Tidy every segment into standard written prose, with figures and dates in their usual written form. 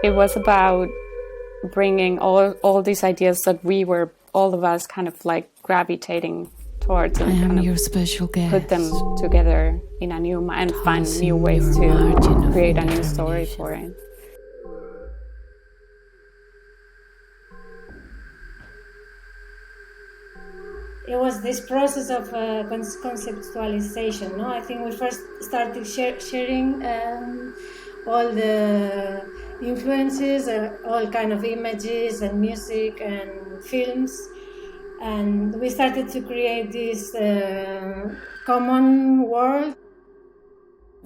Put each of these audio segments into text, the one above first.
It was about bringing all these ideas that we were, all of us, kind of like gravitating towards, and kind of your special guest, put them together in a new and find new ways to create a new story for it. It was this process of conceptualization. No, I think we first started sharing all the influences, all kind of images and music and films, and we started to create this common world.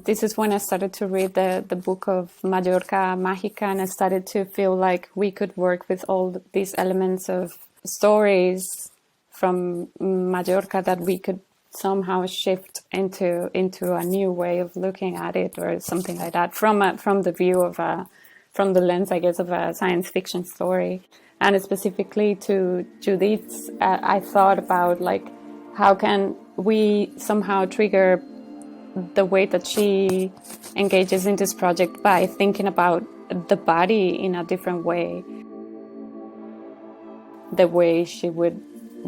This is when I started to read the book of Mallorca Mágica, and I started to feel like we could work with all these elements of stories from Mallorca that we could somehow shift into a new way of looking at it, or something like that, from the view of from the lens, I guess, of a science fiction story. And specifically to Judith's, I thought about like, how can we somehow trigger the way that she engages in this project by thinking about the body in a different way. The way she would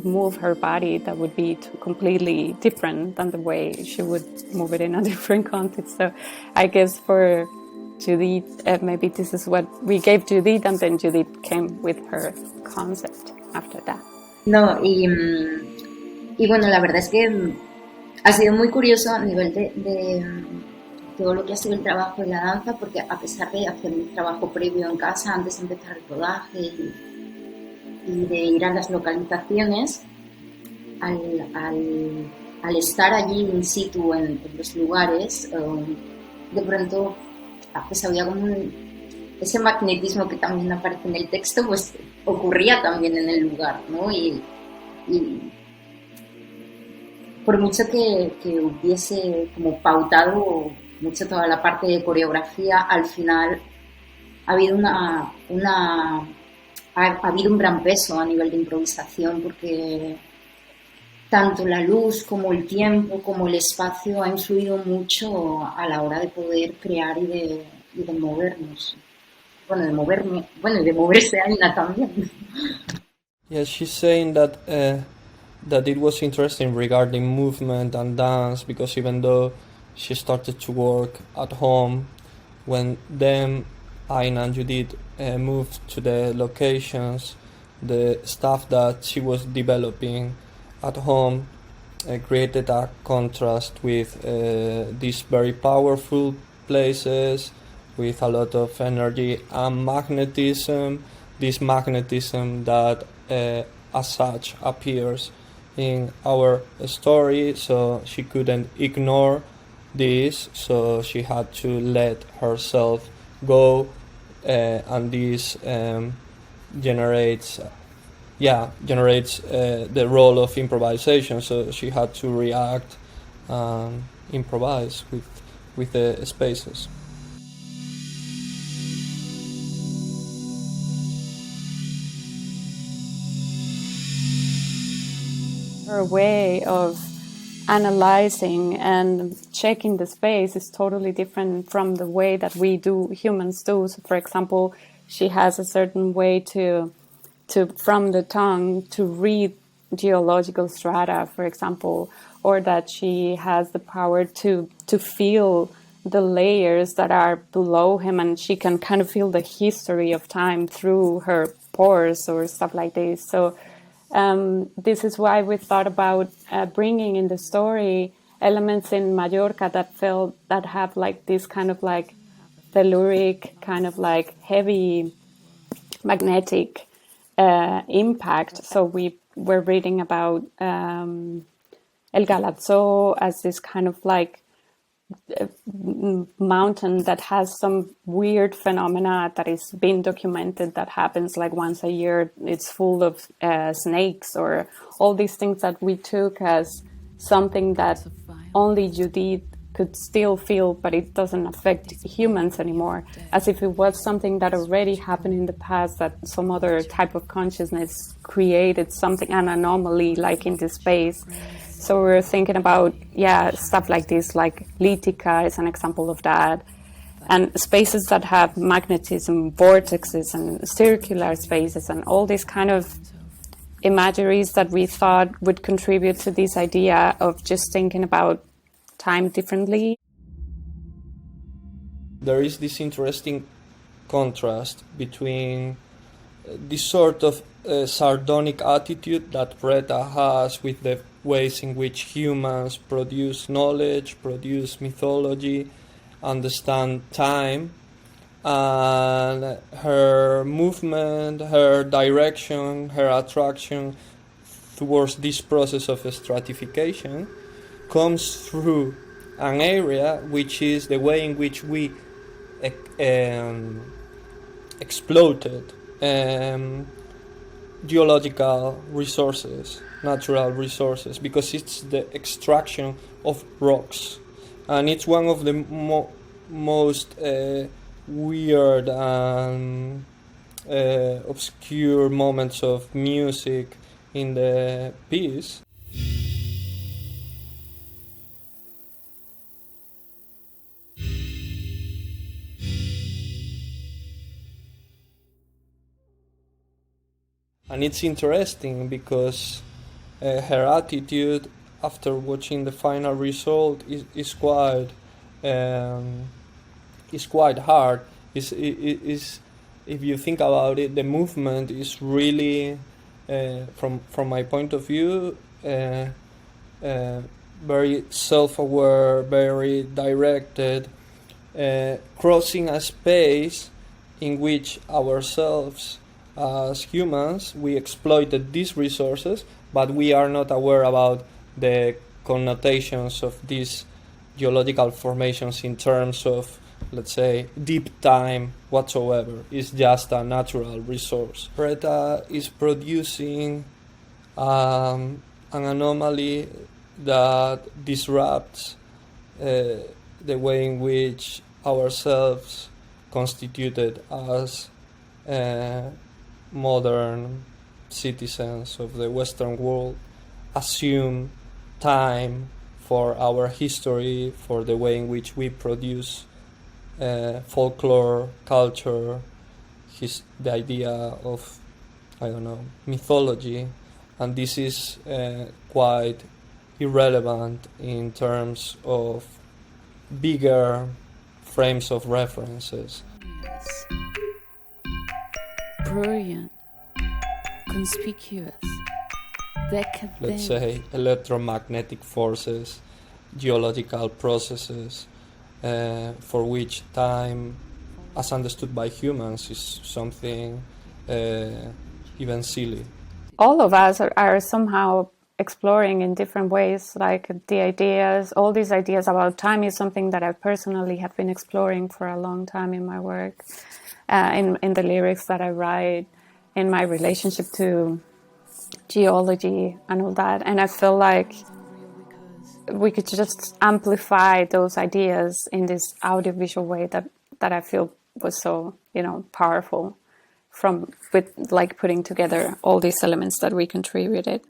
move her body, that would be completely different than the way she would move it in a different context. So I guess for Judith, maybe this is what we gave Judith, and then Judith came with her concept after that. No, y bueno, la verdad es que ha sido muy curioso a nivel de todo lo que ha sido el trabajo de la danza, porque a pesar de hacer un trabajo previo en casa antes de empezar el rodaje y de ir a las localizaciones, al estar allí in situ en los lugares, de pronto pues había como ese magnetismo que también aparece en el texto, pues ocurría también en el lugar, ¿no? Y por mucho que hubiese como pautado mucho toda la parte de coreografía, al final ha habido ha habido un gran peso a nivel de improvisación, porque tanto la luz como el tiempo como el espacio ha influido mucho a la hora de poder crear y de movernos. Bueno, y de moverse Aina también. Yeah, she's saying that it was interesting regarding movement and dance, because even though she started to work at home, when then Aina and Judit moved to the locations, the stuff that she was developing at home created a contrast with these very powerful places with a lot of energy and magnetism, this magnetism that as such appears in our story, so she couldn't ignore this, so she had to let herself go, and this generates the role of improvisation, so she had to react and improvise with the spaces. Her way of analyzing and checking the space is totally different from the way that humans do. So, for example, she has a certain way to from the tongue to read geological strata, for example, or that she has the power to feel the layers that are below him, and she can kind of feel the history of time through her pores or stuff like this. So this is why we thought about bringing in the story elements in Mallorca that have like this kind of like telluric, kind of like heavy magnetic impact. So we were reading about El Galazzo as this kind of like mountain that has some weird phenomena that is being documented, that happens like once a year. It's full of snakes, or all these things that we took as something that only Judith could still feel, but it doesn't affect humans anymore, as if it was something that already happened in the past, that some other type of consciousness created something, an anomaly, like in this space. So we're thinking about, stuff like this, like Litica is an example of that. And spaces that have magnetism, vortexes, and circular spaces, and all these kind of imageries that we thought would contribute to this idea of just thinking about time differently. There is this interesting contrast between this sort of sardonic attitude that Preta has with the ways in which humans produce knowledge, produce mythology, understand time, and her movement, her direction, her attraction towards this process of stratification comes through an area which is the way in which we exploited geological resources, natural resources, because it's the extraction of rocks. And it's one of the most weird and obscure moments of music in the piece. And it's interesting because her attitude after watching the final result is quite hard. Is if you think about it, the movement is really, from my point of view, very self-aware, very directed, crossing a space in which ourselves as humans we exploited these resources, but we are not aware about the connotations of these geological formations in terms of, let's say, deep time whatsoever. It's just a natural resource. Preta is producing an anomaly that disrupts the way in which ourselves constituted as modern citizens of the Western world assume time for our history, for the way in which we produce folklore, culture, the idea of, mythology, and this is quite irrelevant in terms of bigger frames of references. Brilliant, conspicuous, decadent. Let's say electromagnetic forces, geological processes, for which time, as understood by humans, is something even silly. All of us are somehow exploring in different ways, like all these ideas about time is something that I personally have been exploring for a long time in my work, in the lyrics that I write, in my relationship to geology and all that. And I feel like we could just amplify those ideas in this audiovisual way that I feel was so, powerful with putting together all these elements that we contributed.